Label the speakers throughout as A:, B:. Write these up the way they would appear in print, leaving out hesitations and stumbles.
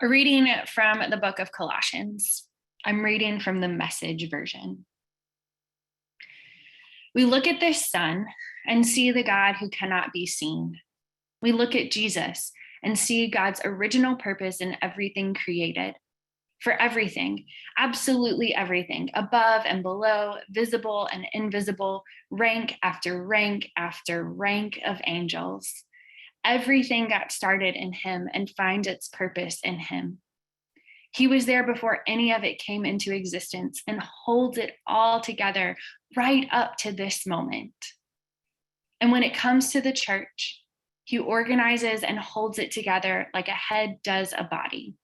A: A reading from the book of Colossians. I'm reading from the Message version. We look at this sun and see the God who cannot be seen. We look at Jesus and see God's original purpose in everything created. For everything, absolutely everything, above and below, visible and invisible, rank after rank after rank of angels. Everything got started in him and finds its purpose in him. He was there before any of it came into existence and holds it all together right up to this moment. And when it comes to the church, he organizes and holds it together like a head does a body.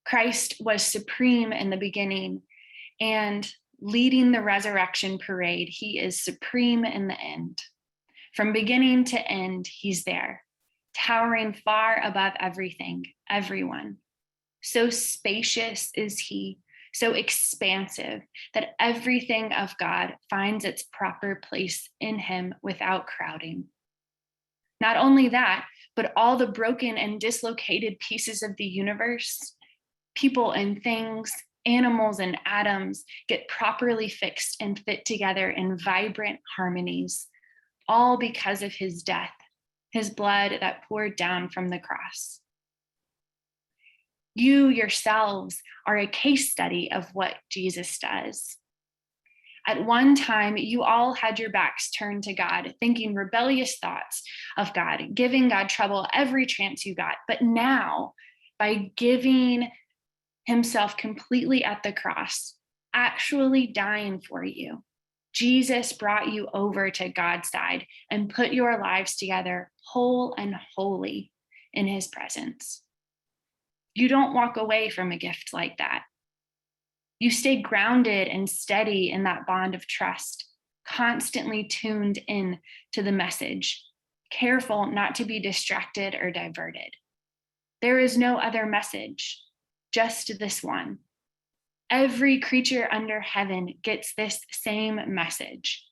A: Christ was supreme in the beginning, and leading the resurrection parade, he is supreme in the end. From beginning to end, he's there, towering far above everything, everyone. So spacious is he, so expansive that everything of God finds its proper place in him without crowding. Not only that, but all the broken and dislocated pieces of the universe, people and things, animals and atoms, get properly fixed and fit together in vibrant harmonies, all because of his death, his blood that poured down from the cross. You yourselves are a case study of what Jesus does. At one time, you all had your backs turned to God, thinking rebellious thoughts of God, giving God trouble every chance you got. But now, by giving himself completely at the cross, actually dying for you, Jesus brought you over to God's side and put your lives together whole and holy in his presence. You don't walk away from a gift like that. You stay grounded and steady in that bond of trust, constantly tuned in to the message, careful not to be distracted or diverted. There is no other message, just this one. Every creature under heaven gets this same message.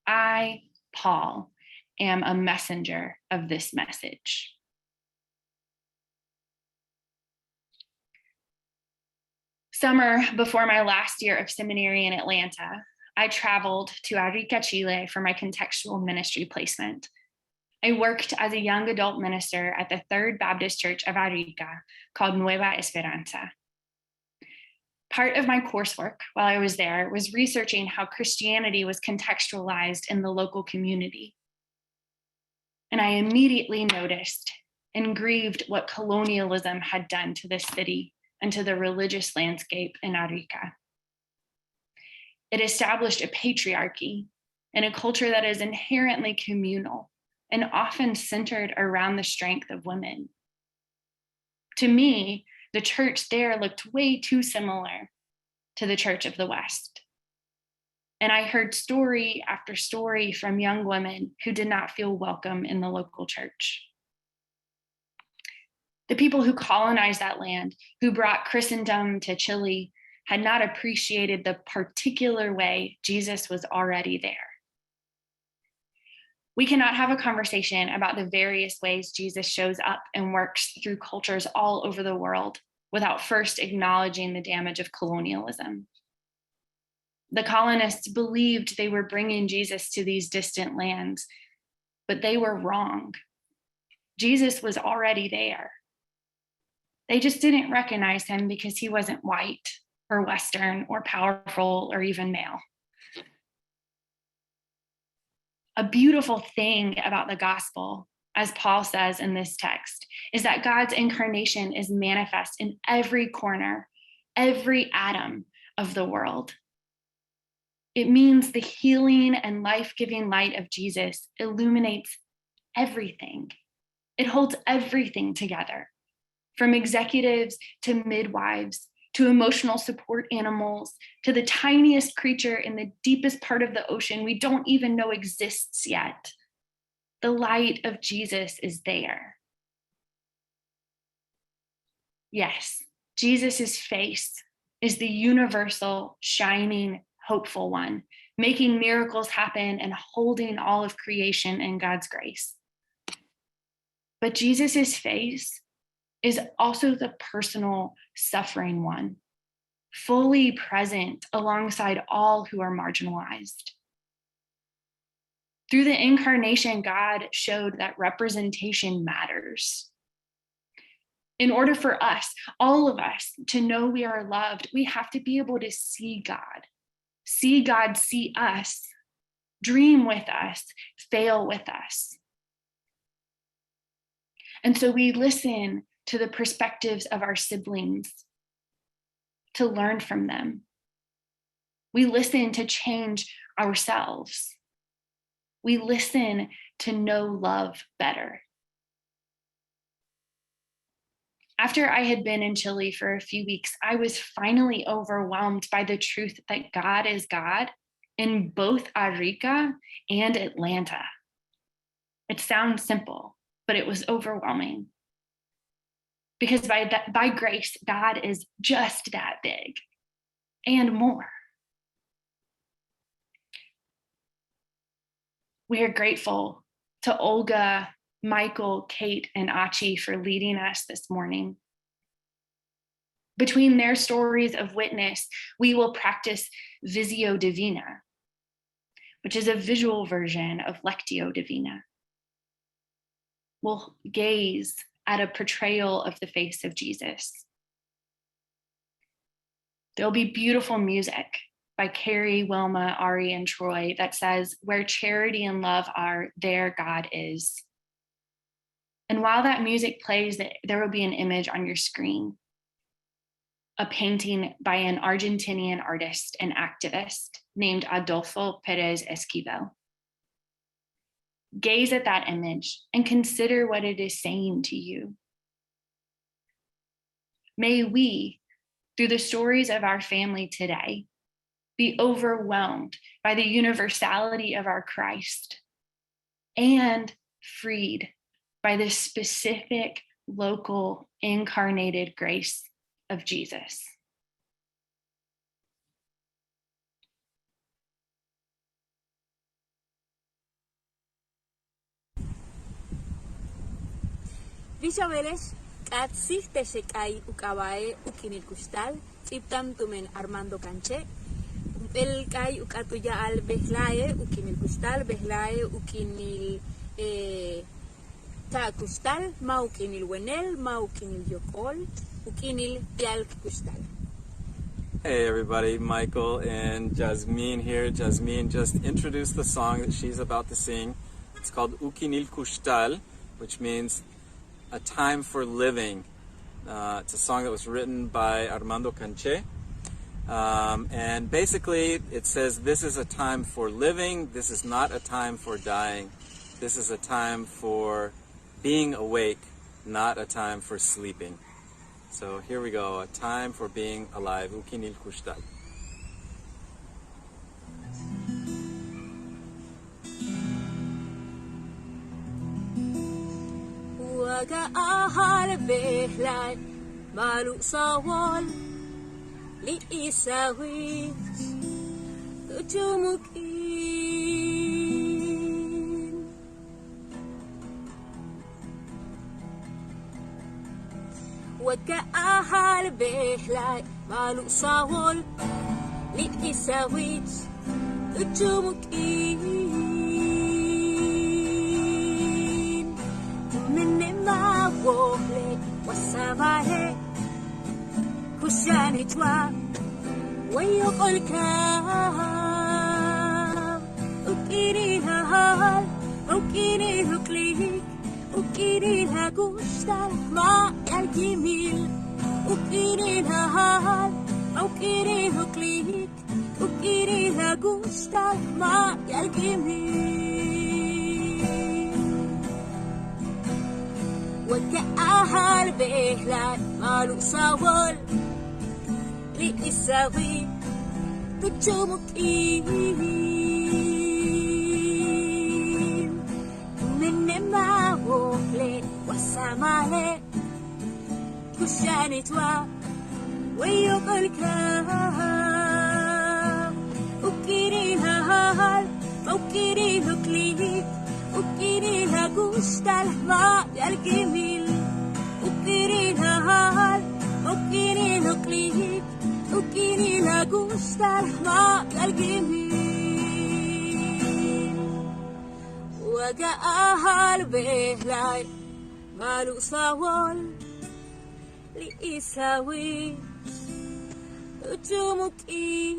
A: I, Paul, am a messenger of this message. Summer before my last year of seminary in Atlanta, I traveled to Arica, Chile for my contextual ministry placement. I worked as a young adult minister at the Third Baptist Church of Arica called Nueva Esperanza. Part of my coursework while I was there was researching how Christianity was contextualized in the local community. And I immediately noticed and grieved what colonialism had done to this city and to the religious landscape in Arica. It established a patriarchy and a culture that is inherently communal and often centered around the strength of women. To me, the church there looked way too similar to the Church of the West. And I heard story after story from young women who did not feel welcome in the local church. The people who colonized that land, who brought Christendom to Chile, had not appreciated the particular way Jesus was already there. We cannot have a conversation about the various ways Jesus shows up and works through cultures all over the world without first acknowledging the damage of colonialism. The colonists believed they were bringing Jesus to these distant lands, but they were wrong. Jesus was already there. They just didn't recognize him because he wasn't white or Western or powerful or even male. A beautiful thing about the gospel, as Paul says in this text, is that God's incarnation is manifest in every corner, every atom of the world. It means the healing and life-giving light of Jesus illuminates everything. It holds everything together, from executives to midwives, to emotional support animals, to the tiniest creature in the deepest part of the ocean we don't even know exists yet. The light of Jesus is there. Yes, Jesus's face is the universal, shining, hopeful one, making miracles happen and holding all of creation in God's grace. But Jesus's face is also the personal suffering one, fully present alongside all who are marginalized. Through the incarnation, God showed that representation matters. In order for us, all of us, to know we are loved, we have to be able to see God, see us, dream with us, fail with us. And so we listen to the perspectives of our siblings to learn from them. We listen to change ourselves. We listen to know love better. After I had been in Chile for a few weeks, I was finally overwhelmed by the truth that God is God in both Arica and Atlanta. It sounds simple, but it was overwhelming. Because by grace, God is just that big and more. We are grateful to Olga, Michael, Kate, and Achi for leading us this morning. Between their stories of witness, we will practice Visio Divina, which is a visual version of Lectio Divina. We'll gaze at a portrayal of the face of Jesus. There'll be beautiful music by Carrie, Wilma, Ari, and Troy that says, "Where charity and love are, there God is." And while that music plays, there will be an image on your screen, a painting by an Argentinian artist and activist named Adolfo Perez Esquivel. Gaze at that image and consider what it is saying to you. May we, through the stories of our family today, be overwhelmed by the universality of our Christ and freed by the specific, local, incarnated grace of Jesus.
B: Vishaveles, Katsik Teshekai Ukabae, Ukinil Kuxtal, Tiptam Tumen Armando Canche, El Kai Ukatuya al Behlae, Ukinil Kuxtal, Behlae, Ukinil Ta Kuxtal, Maukinil Wenel, Maukinil Yokol, Ukinil Pial Kuxtal.
C: Hey everybody, Michael and Yazmín here. Yazmín just introduced the song that she's about to sing. It's called Ukinil Kuxtal, which means a time for living. It's a song that was written by Armando Canche. And basically it says this is a time for living. This is not a time for dying. This is a time for being awake, not a time for sleeping. So here we go, a time for being alive. Ukinil Kuxtal.
B: Waga ahal behlay, malu sawal, li isawit, tujumukin. Waga ahal behlay, malu sawal, li isawit, tujumukin. Wohle wasabahe kushanitwa wayokolka ukiriha hal ukiriha klik ukiriha Kuxtal ma yalgimil ukiriha hal ukiriha klik ukiriha Kuxtal ma yalgimil. وكأهل بهلال مالو ساول لإساوي تجمكين من ما وقلي وسامالي كشانتوا ويقلك أكيريها هال أكيريها كليك أكيريها Kuxtal ما يالجميل أكيريها Kuxtal maqalgimin Waga ahal behlay Malu sawol Li isawi Ujumukin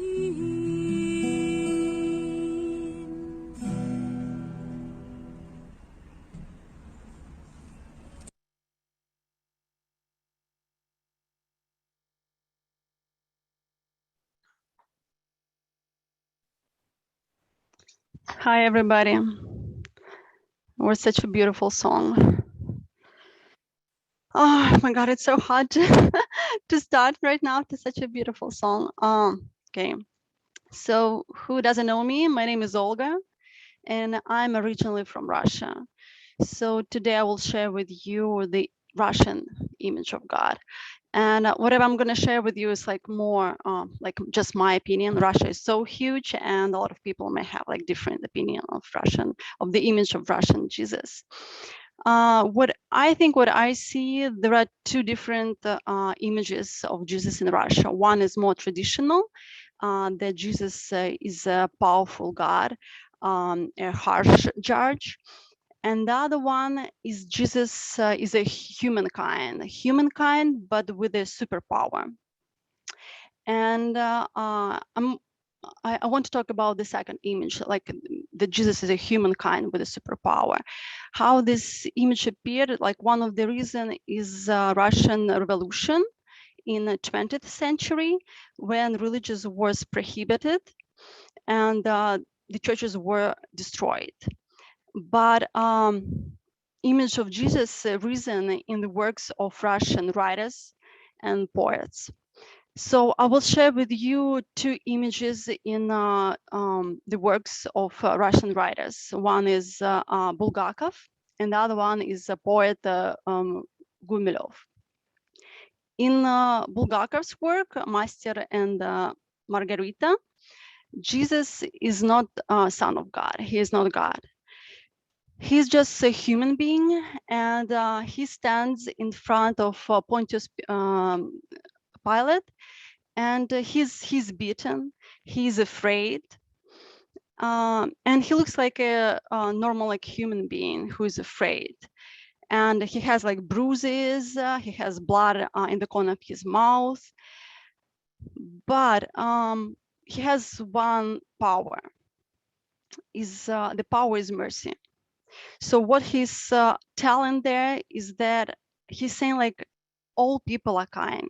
D: Hi, everybody. It was such a beautiful song. Oh my God, it's so hard to, to start right now to such a beautiful song. Okay, so who doesn't know me? My name is Olga, and I'm originally from Russia. So today I will share with you the Russian image of God. And whatever I'm going to share with you is like more like just my opinion. Russia is so huge, and a lot of people may have like different opinion of the image of Russian Jesus. What I see, there are two different images of Jesus in Russia. One is more traditional, that Jesus is a powerful God, a harsh judge. And the other one is Jesus is a humankind, but with a superpower. And I want to talk about the second image, like that Jesus is a humankind with a superpower. How this image appeared, like one of the reasons is Russian Revolution in the 20th century, when religious was prohibited and the churches were destroyed. But image of Jesus risen in the works of Russian writers and poets. So I will share with you two images in the works of Russian writers. One is Bulgakov, and the other one is a poet Gumilov. In Bulgakov's work, Master and Margarita, Jesus is not a son of God. He is not God. He's just a human being, and he stands in front of Pontius Pilate, and he's beaten, he's afraid, and he looks like a normal like human being who is afraid. And he has like bruises, he has blood in the corner of his mouth, but he has one power. The power is mercy. So what he's telling there is that he's saying like all people are kind,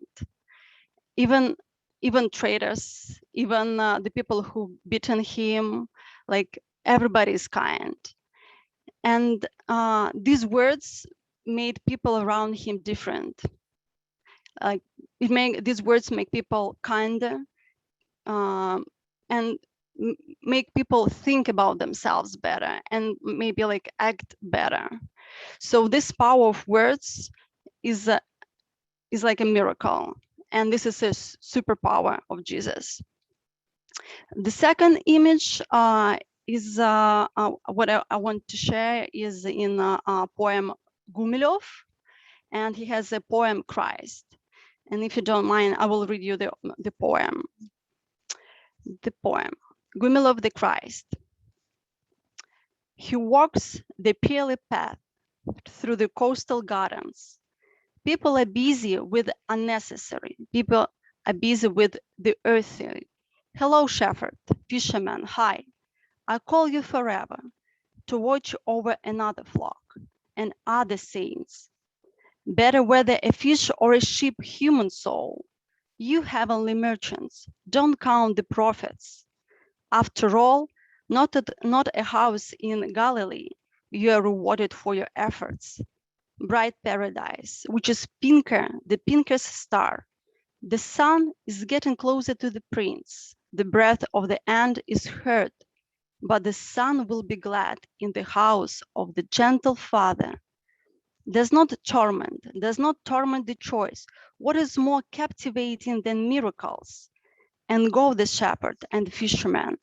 D: even traitors, even the people who beaten him, like everybody is kind. And these words made people around him different. Like these words make people kinder, and make people think about themselves better and maybe like act better. So this power of words is like a miracle, and this is a superpower of Jesus. The second image is what I want to share is in a poem Gumilov, and he has a poem Christ. And if you don't mind, I will read you the poem. The poem, Gumilov the Christ. He walks the pearly path through the coastal gardens. People are busy with unnecessary. People are busy with the earthly. Hello, shepherd, fisherman, hi. I call you forever to watch over another flock and other saints. Better whether a fish or a sheep, human soul. You heavenly merchants, don't count the prophets. After all, not a house in Galilee. You are rewarded for your efforts. Bright paradise, which is pinker, the pinkest star. The sun is getting closer to the prince. The breath of the end is heard, but the son will be glad in the house of the gentle father. Does not torment the choice. What is more captivating than miracles? And go the shepherd and fisherman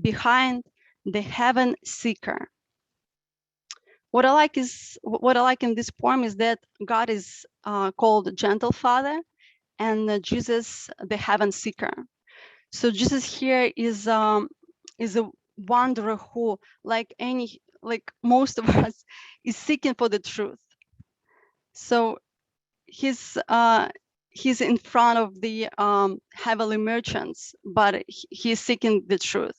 D: behind the heaven seeker. What I like in this poem is that God is called gentle father, and Jesus the heaven seeker. So Jesus here is a wanderer who, like most of us, is seeking for the truth. So he's in front of the heavenly merchants, but he's seeking the truth.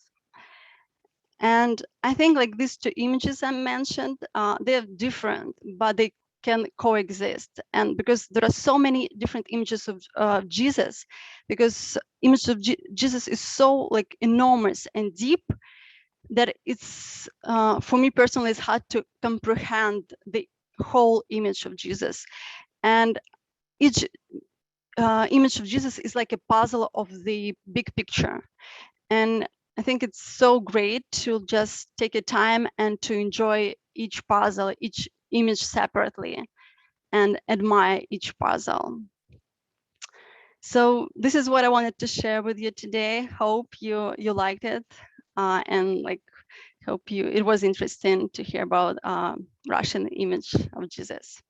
D: And I think like these two images I mentioned, they're different, but they can coexist. And because there are so many different images of Jesus, because image of Jesus is so like enormous and deep that it's for me personally, it's hard to comprehend the whole image of Jesus. And each image of Jesus is like a puzzle of the big picture. And I think it's so great to just take a time and to enjoy each puzzle, each image separately, and admire each puzzle. So this is what I wanted to share with you today. Hope you liked it, and like hope it was interesting to hear about Russian image of Jesus.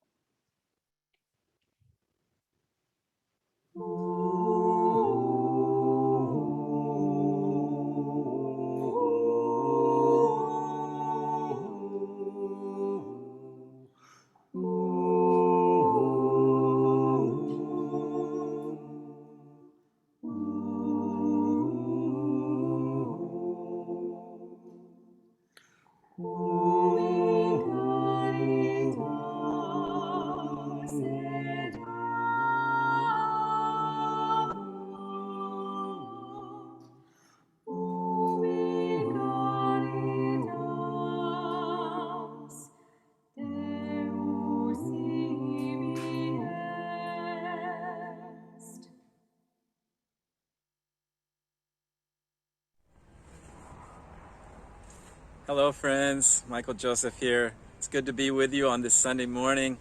C: Hello friends, Michael Joseph here. It's good to be with you on this Sunday morning,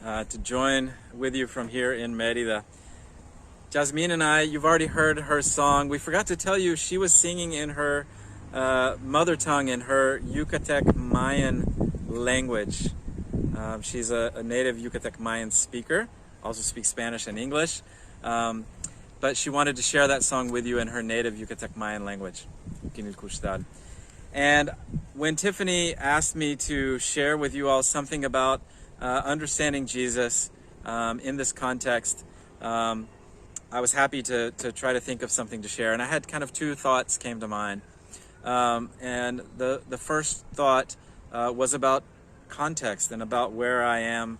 C: to join with you from here in Mérida. Yazmín and I, you've already heard her song. We forgot to tell you she was singing in her mother tongue, in her Yucatec Mayan language. She's a native Yucatec Mayan speaker, also speaks Spanish and English, but she wanted to share that song with you in her native Yucatec Mayan language, Kuxtal. And when Tiffany asked me to share with you all something about understanding Jesus in this context, I was happy to try to think of something to share. And I had kind of two thoughts came to mind. And the first thought was about context and about where I am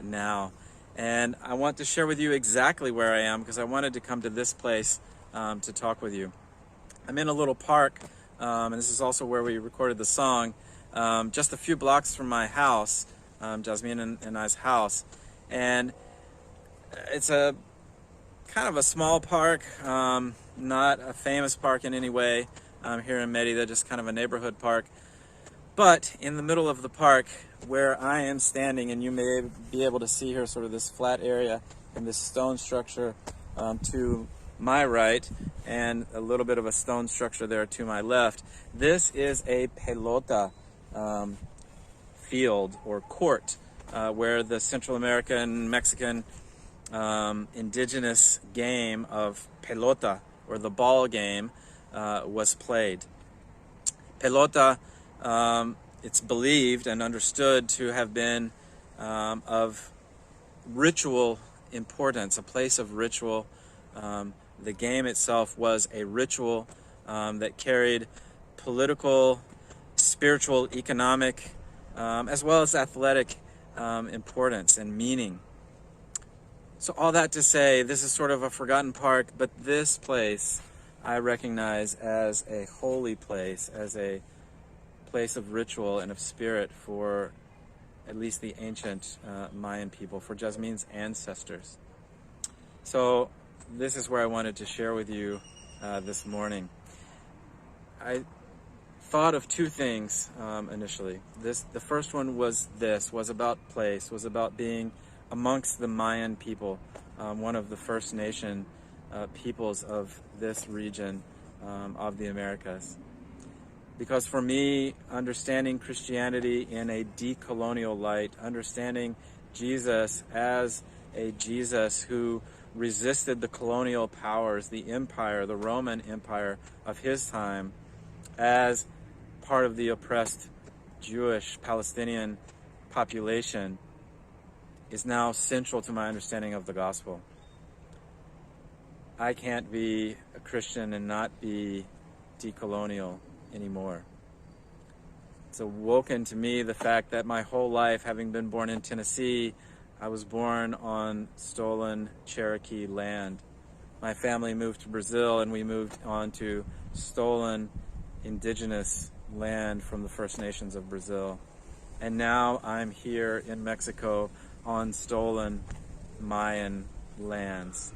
C: now. And I want to share with you exactly where I am because I wanted to come to this place to talk with you. I'm in a little park. And this is also where we recorded the song, just a few blocks from my house, Yazmín and I's house. And it's a kind of a small park, not a famous park in any way here in Mérida, just kind of a neighborhood park. But in the middle of the park where I am standing, and you may be able to see here sort of this flat area and this stone structure to my right, and a little bit of a stone structure there to my left. This is a pelota field or court where the Central American, Mexican indigenous game of pelota, or the ball game, was played. Pelota, it's believed and understood to have been of ritual importance, a place of ritual. The game itself was a ritual that carried political, spiritual, economic, as well as athletic importance and meaning. So all that to say, this is sort of a forgotten park, but this place I recognize as a holy place, as a place of ritual and of spirit for at least the ancient Mayan people, for Yazmín's ancestors. So this is where I wanted to share with you this morning. I thought of two things initially. The first one was about place, was about being amongst the Mayan people, one of the First Nation peoples of this region of the Americas. Because for me, understanding Christianity in a decolonial light, understanding Jesus as a Jesus who resisted the colonial powers, the empire, the Roman Empire of his time, as part of the oppressed Jewish Palestinian population, is now central to my understanding of the gospel. I can't be a Christian and not be decolonial anymore. It's awoken to me the fact that my whole life, having been born in Tennessee, I was born on stolen Cherokee land. My family moved to Brazil, and we moved on to stolen indigenous land from the First Nations of Brazil. And now I'm here in Mexico on stolen Mayan lands.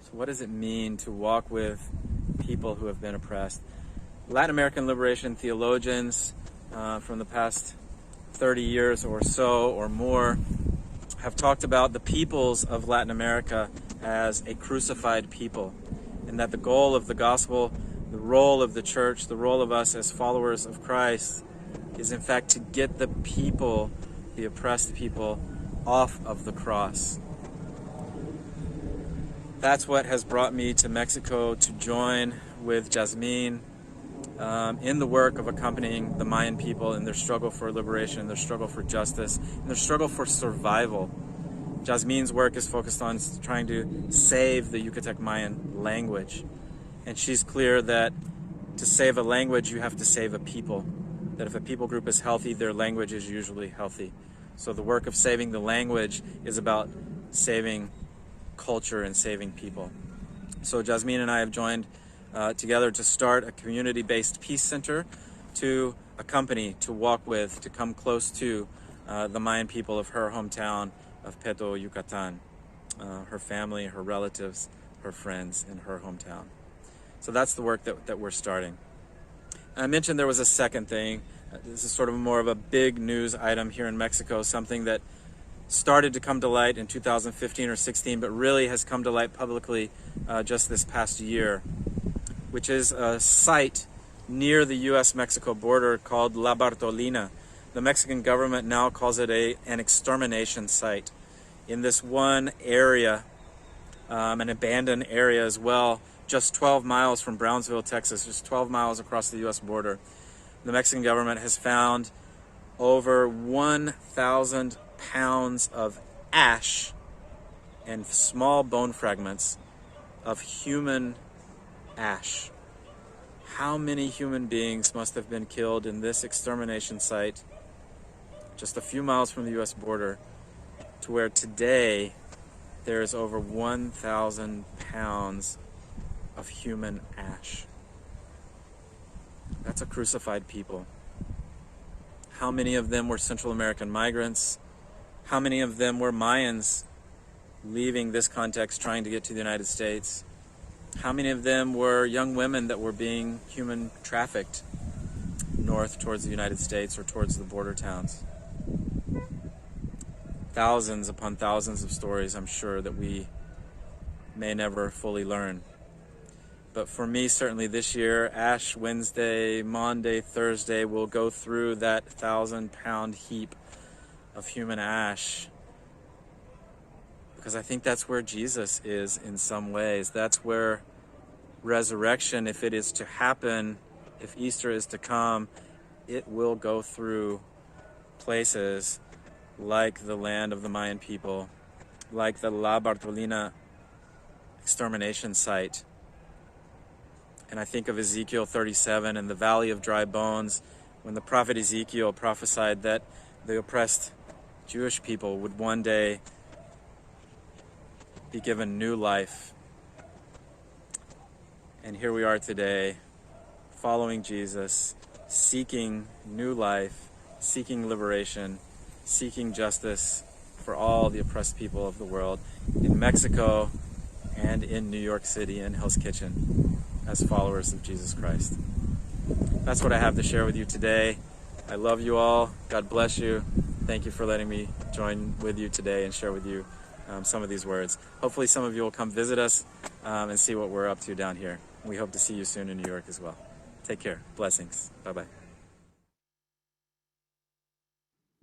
C: So what does it mean to walk with people who have been oppressed? Latin American liberation theologians from the past 30 years or so or more have talked about the peoples of Latin America as a crucified people, and that the goal of the gospel, the role of the church, the role of us as followers of Christ is in fact to get the people, the oppressed people, off of the cross. That's what has brought me to Mexico to join with Yazmín in the work of accompanying the Mayan people in their struggle for liberation, their struggle for justice, and their struggle for survival. Yazmín's work is focused on trying to save the Yucatec Mayan language. And she's clear that to save a language, you have to save a people. That if a people group is healthy, their language is usually healthy. So the work of saving the language is about saving culture and saving people. So Yazmín and I have joined together to start a community-based peace center to accompany, to walk with, to come close to the Mayan people of her hometown of Peto, Yucatan, her family, her relatives, her friends in her hometown. So that's the work that we're starting. I mentioned there was a second thing. This is sort of more of a big news item here in Mexico, something that started to come to light in 2015 or 16, but really has come to light publicly just this past year, which is a site near the U.S.-Mexico border called La Bartolina. The Mexican government now calls it an extermination site. In this one area, an abandoned area as well, just 12 miles from Brownsville, Texas, just 12 miles across the U.S. border, the Mexican government has found over 1,000 pounds of ash and small bone fragments of human ash. How many human beings must have been killed in this extermination site just a few miles from the U.S. border, to where today there is over 1,000 pounds of human ash? That's a crucified people. How many of them were Central American migrants? How many of them were Mayans leaving this context trying to get to the United States? How many of them were young women that were being human trafficked north towards the United States or towards the border towns? Thousands upon thousands of stories, I'm sure, that we may never fully learn. But for me, certainly this year, Ash Wednesday, Maundy, Thursday, we'll go through that 1,000-pound heap of human ash, because I think that's where Jesus is in some ways. That's where resurrection, if it is to happen, if Easter is to come, it will go through places like the land of the Mayan people, like the La Bartolina extermination site. And I think of Ezekiel 37 and the Valley of Dry Bones, when the prophet Ezekiel prophesied that the oppressed Jewish people would one day be given new life. And here we are today, following Jesus, seeking new life, seeking liberation, seeking justice for all the oppressed people of the world in Mexico and in New York City and Hell's Kitchen as followers of Jesus Christ. That's what I have to share with you today. I love you all. God bless you. Thank you for letting me join with you today and share with you some of these words. Hopefully some of you will come visit us and see what we're up to down here. We hope to see you soon in New York as well. Take care. Blessings. Bye-bye.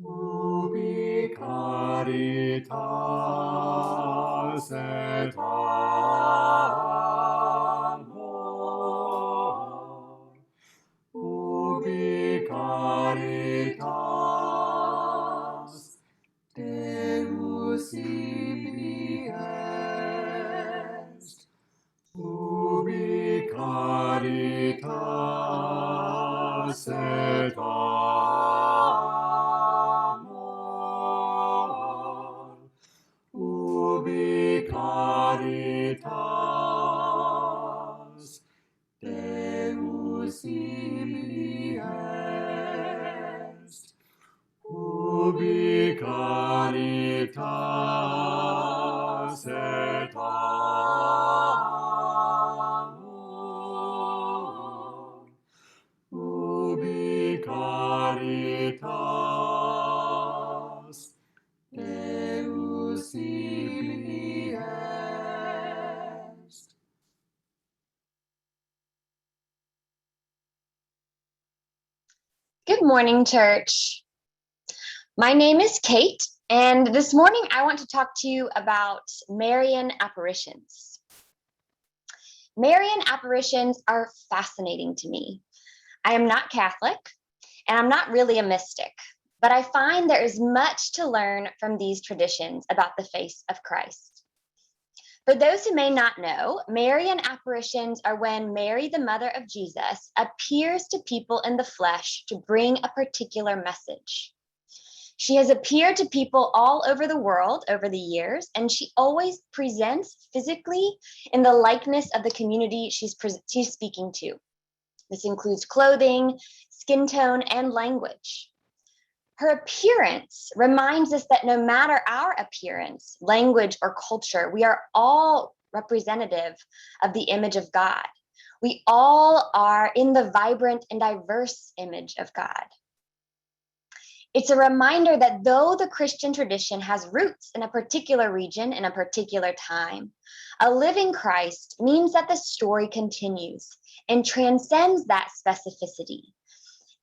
E: Ubi Caritas.
C: et amor, ubi caritas Deus ibi est, ubi caritas et amor, ubi caritas Deus ibi est, ubi caritas et amor, ubi caritas Deus ibi est.
E: Good morning, church. My name is Kate, and this morning I want to talk to you about Marian apparitions. Marian apparitions are fascinating to me. I am not Catholic, and I'm not really a mystic, but I find there is much to learn from these traditions about the face of Christ. For those who may not know, Marian apparitions are when Mary, the mother of Jesus, appears to people in the flesh to bring a particular message. She has appeared to people all over the world over the years, and she always presents physically in the likeness of the community she's speaking to. This includes clothing, skin tone, and language. Her appearance reminds us that no matter our appearance, language, or culture, we are all representative of the image of God. We all are in the vibrant and diverse image of God. It's a reminder that though the Christian tradition has roots in a particular region in a particular time, a living Christ means that the story continues and transcends that specificity,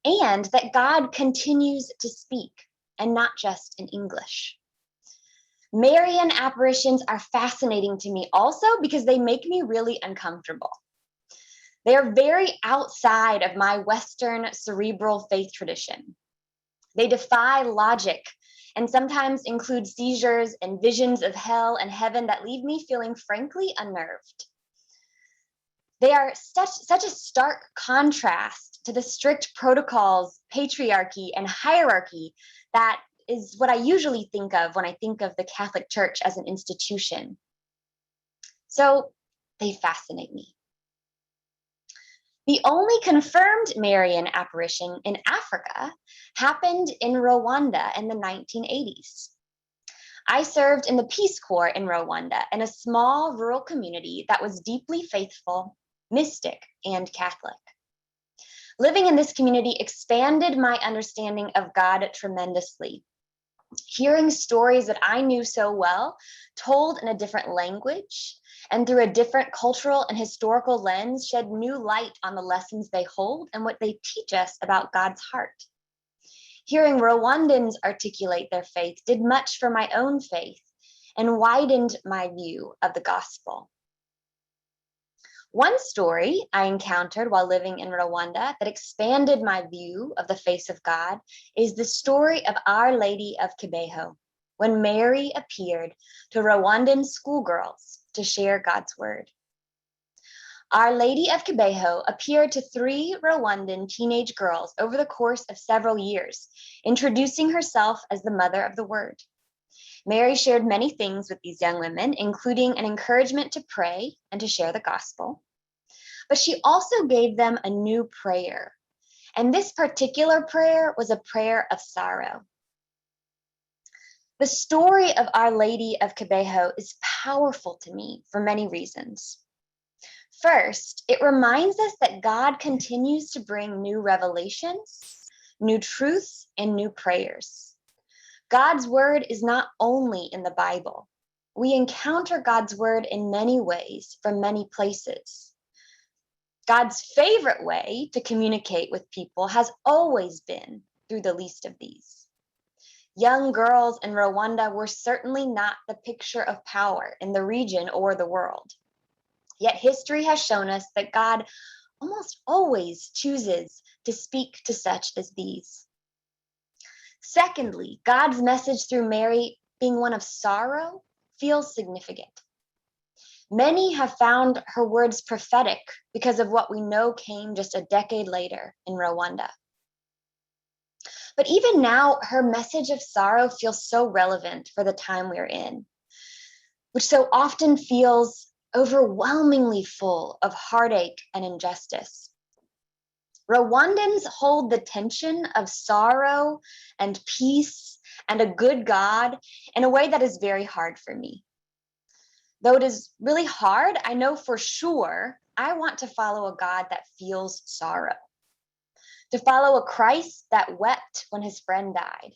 E: and that God continues to speak, and not just in English. Marian apparitions are fascinating to me also because they make me really uncomfortable. They are very outside of my Western cerebral faith tradition. They defy logic and sometimes include seizures and visions of hell and heaven that leave me feeling frankly unnerved. They are such a stark contrast to the strict protocols, patriarchy, and hierarchy that is what I usually think of when I think of the Catholic Church as an institution. So they fascinate me. The only confirmed Marian apparition in Africa happened in Rwanda in the 1980s. I served in the Peace Corps in Rwanda in a small rural community that was deeply faithful, mystic, and Catholic. Living in this community expanded my understanding of God tremendously. Hearing stories that I knew so well, told in a different language, and through a different cultural and historical lens, shed new light on the lessons they hold and what they teach us about God's heart. Hearing Rwandans articulate their faith did much for my own faith and widened my view of the gospel. One story I encountered while living in Rwanda that expanded my view of the face of God is the story of Our Lady of Kibeho, when Mary appeared to Rwandan schoolgirls to share God's word. Our Lady of Kibeho appeared to 3 Rwandan teenage girls over the course of several years, introducing herself as the mother of the word. Mary shared many things with these young women, including an encouragement to pray and to share the gospel. But she also gave them a new prayer. And this particular prayer was a prayer of sorrow. The story of Our Lady of Kibeho is powerful to me for many reasons. First, it reminds us that God continues to bring new revelations, new truths, and new prayers. God's word is not only in the Bible. We encounter God's word in many ways from many places. God's favorite way to communicate with people has always been through the least of these. young girls in Rwanda were certainly not the picture of power in the region or the world. Yet history has shown us that God almost always chooses to speak to such as these. Secondly, God's message through Mary being one of sorrow feels significant. Many have found her words prophetic because of what we know came just a decade later in Rwanda. But even now, her message of sorrow feels so relevant for the time we're in, which so often feels overwhelmingly full of heartache and injustice. Rwandans hold the tension of sorrow and peace and a good God in a way that is very hard for me. Though it is really hard, I know for sure I want to follow a God that feels sorrow, to follow a Christ that wept when his friend died,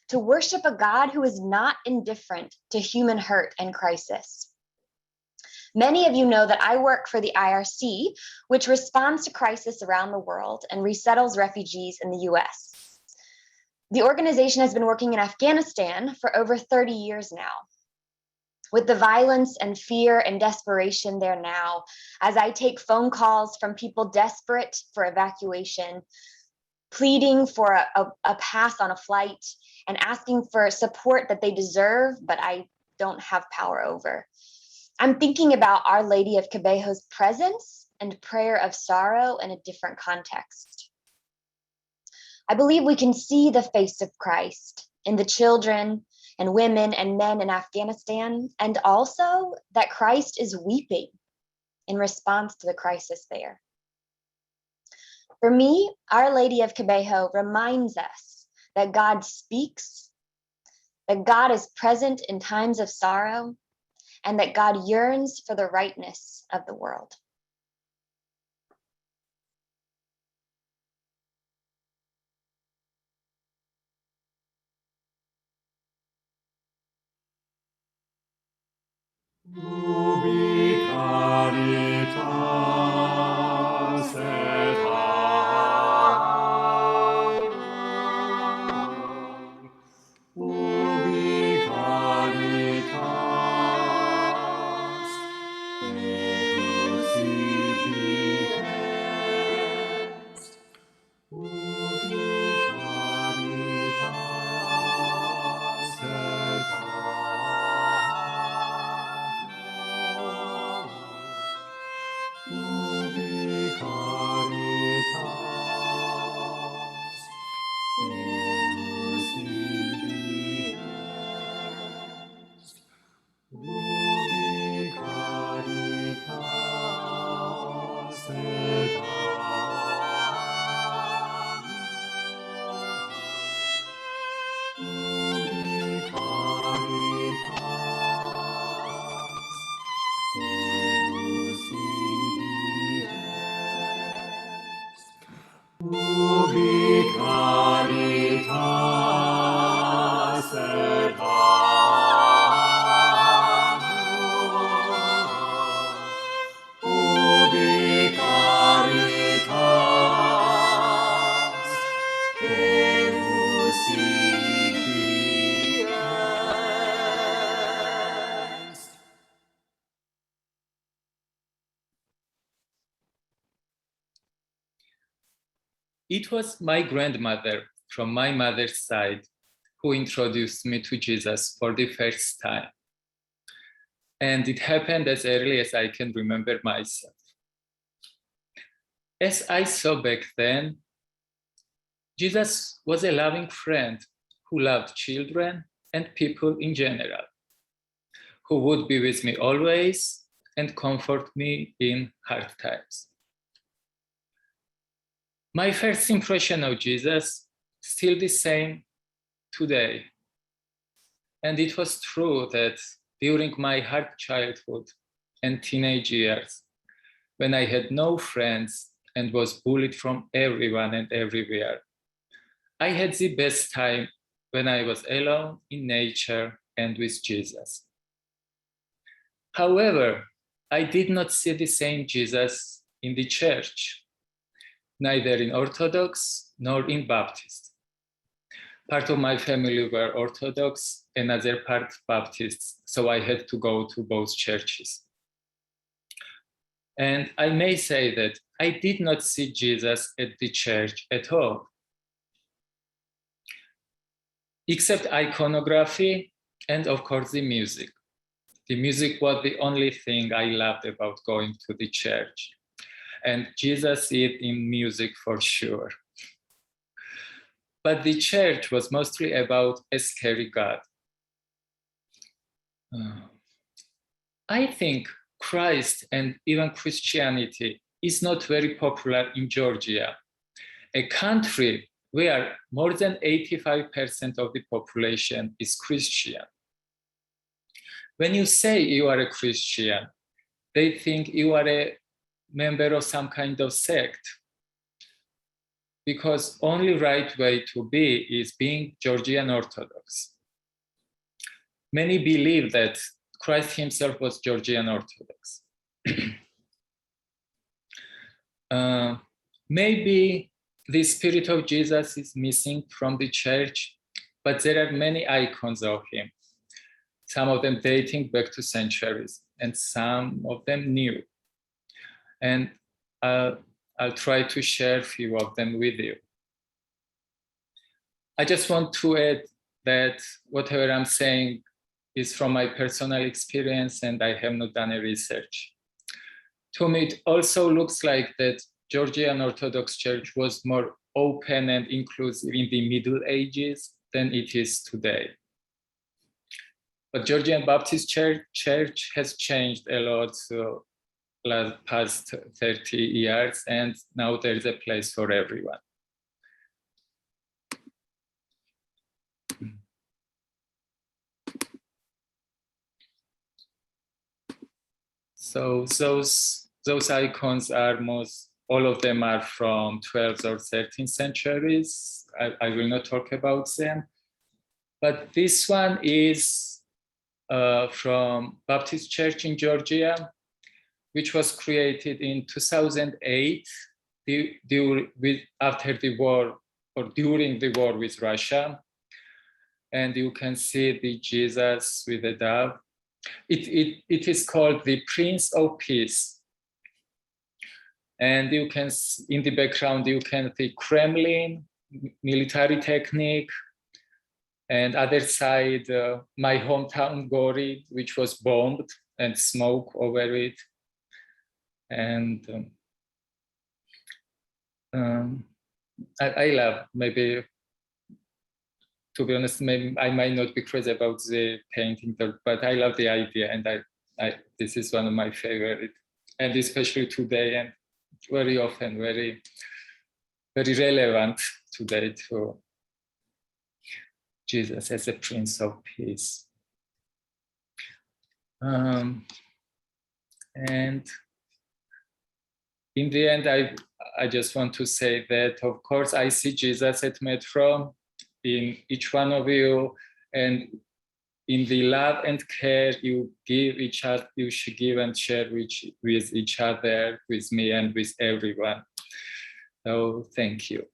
E: to worship a God who is not indifferent to human hurt and crisis. Many of you know that I work for the IRC, which responds to crisis around the world and resettles refugees in the US. The organization has been working in Afghanistan for over 30 years now. With the violence and fear and desperation there now, as I take phone calls from people desperate for evacuation, pleading for a pass on a flight, and asking for support that they deserve, but I don't have power over. I'm thinking about Our Lady of Kibeho's presence and prayer of sorrow in a different context. I believe we can see the face of Christ in the children and women and men in Afghanistan, and also that Christ is weeping in response to the crisis there. For me, Our Lady of Kibeho reminds us that God speaks, that God is present in times of sorrow, and that God yearns for the rightness of the world.
F: Ubi Caritas et Achi. Ubi Caritas et Ubi est. Ubi Caritas et Ubi Caritas eius ibi est. Ubi Caritas et Ubi Caritas eius ibi est. Ubi Caritas et Ubi Caritas eius ibi est.
G: It was my grandmother from my mother's side who introduced me to Jesus for the first time. And it happened as early as I can remember myself. As I saw back then, Jesus was a loving friend who loved children and people in general, who would be with me always and comfort me in hard times. My first impression of Jesus, still the same today. And it was true that during my hard childhood and teenage years, when I had no friends and was bullied from everyone and everywhere, I had the best time when I was alone in nature and with Jesus. However, I did not see the same Jesus in the church, neither in Orthodox nor in Baptist. Part of my family were Orthodox, another part Baptists, so I had to go to both churches. And I may say that I did not see Jesus at the church at all, except iconography and of course the music. The music was the only thing I loved about going to the church. And Jesus is in music for sure. But the church was mostly about a scary God. I think Christ and even Christianity is not very popular in Georgia, a country where more than 85% of the population is Christian. When you say you are a Christian, they think you are a member of some kind of sect, because only right way to be is being Georgian Orthodox. Many believe that Christ himself was Georgian Orthodox. Maybe the spirit of Jesus is missing from the church, but there are many icons of him, some of them dating back to centuries, and some of them new. And I'll try to share a few of them with you. I just want to add that whatever I'm saying is from my personal experience, and I have not done a research. To me, it also looks like that Georgian Orthodox Church was more open and inclusive in the Middle Ages than it is today. But Georgian Baptist Church has changed a lot past 30 years, and now there's a place for everyone. So those icons are all of them are from 12th or 13th centuries. I will not talk about them, but this one is from Baptist Church in Georgia, which was created in 2008 after the war or during the war with Russia. And you can see the Jesus with a dove. It is called the Prince of Peace. And you can, in the background, you can see Kremlin, military technique, and other side, my hometown, Gori, which was bombed and smoke over it. And I love, maybe, to be honest, maybe I might not be crazy about the painting, but I love the idea, and this is one of my favorite, and especially today, and very often, very, very relevant today to Jesus as a Prince of Peace. And in the end, I just want to say that, of course, I see Jesus at Metro in each one of you, and in the love and care you give each other, you should give and share with each other, with me, and with everyone. So thank you.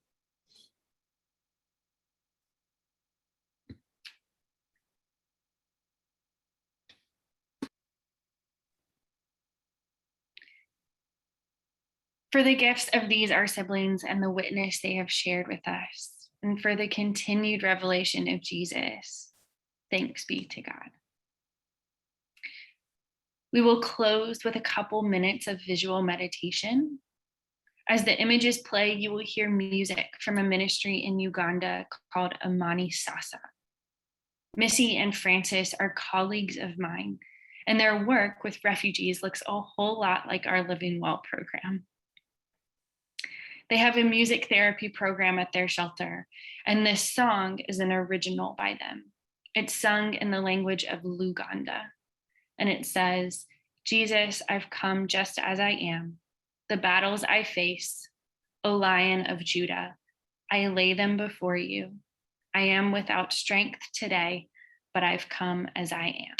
A: For the gifts of these our siblings and the witness they have shared with us, and for the continued revelation of Jesus, thanks be to God. We will close with a couple minutes of visual meditation. As the images play, you will hear music from a ministry in Uganda called Amani Sasa. Missy and Francis are colleagues of mine, and their work with refugees looks a whole lot like our Living Well program. They have a music therapy program at their shelter, and this song is an original by them. It's sung in the language of Luganda, and it says, Jesus, I've come just as I am. The battles I face, O Lion of Judah, I lay them before you. I am without strength today, but I've come as I am.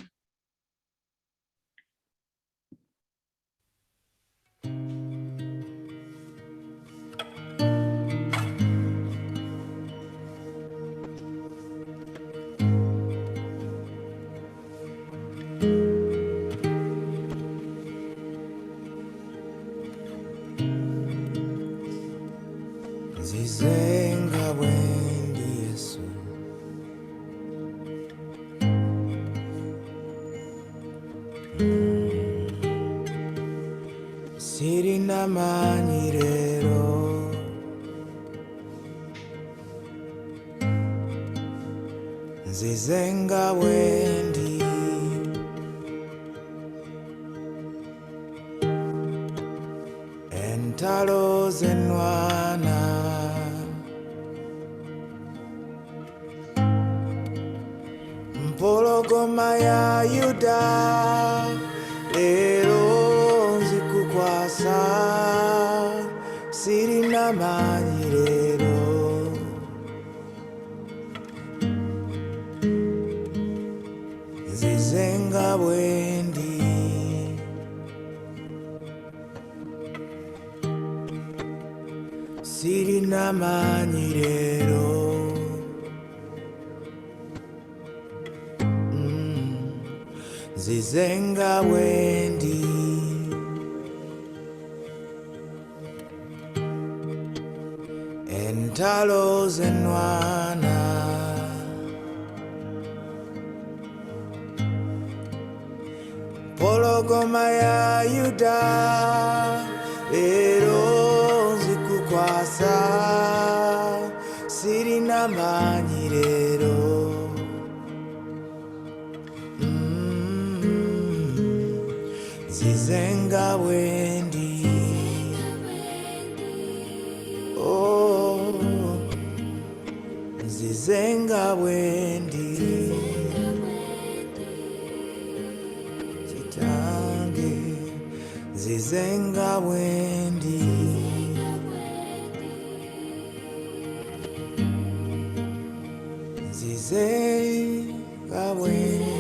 F: Sirina manirero Zizenga wendi Entalo zenwana Mpologoma ya Yuda Lero nzikukwasa Sirina manyirero Zizenga bwendi Sirina manyirero Zizenga wendi Entalo zenwana Pologoma ya Yuda Lero nzikukwasa Sirina manyirero Zizenga wendi Oh Zizenga wendi Chitange Zizenga wendi Zizenga wendi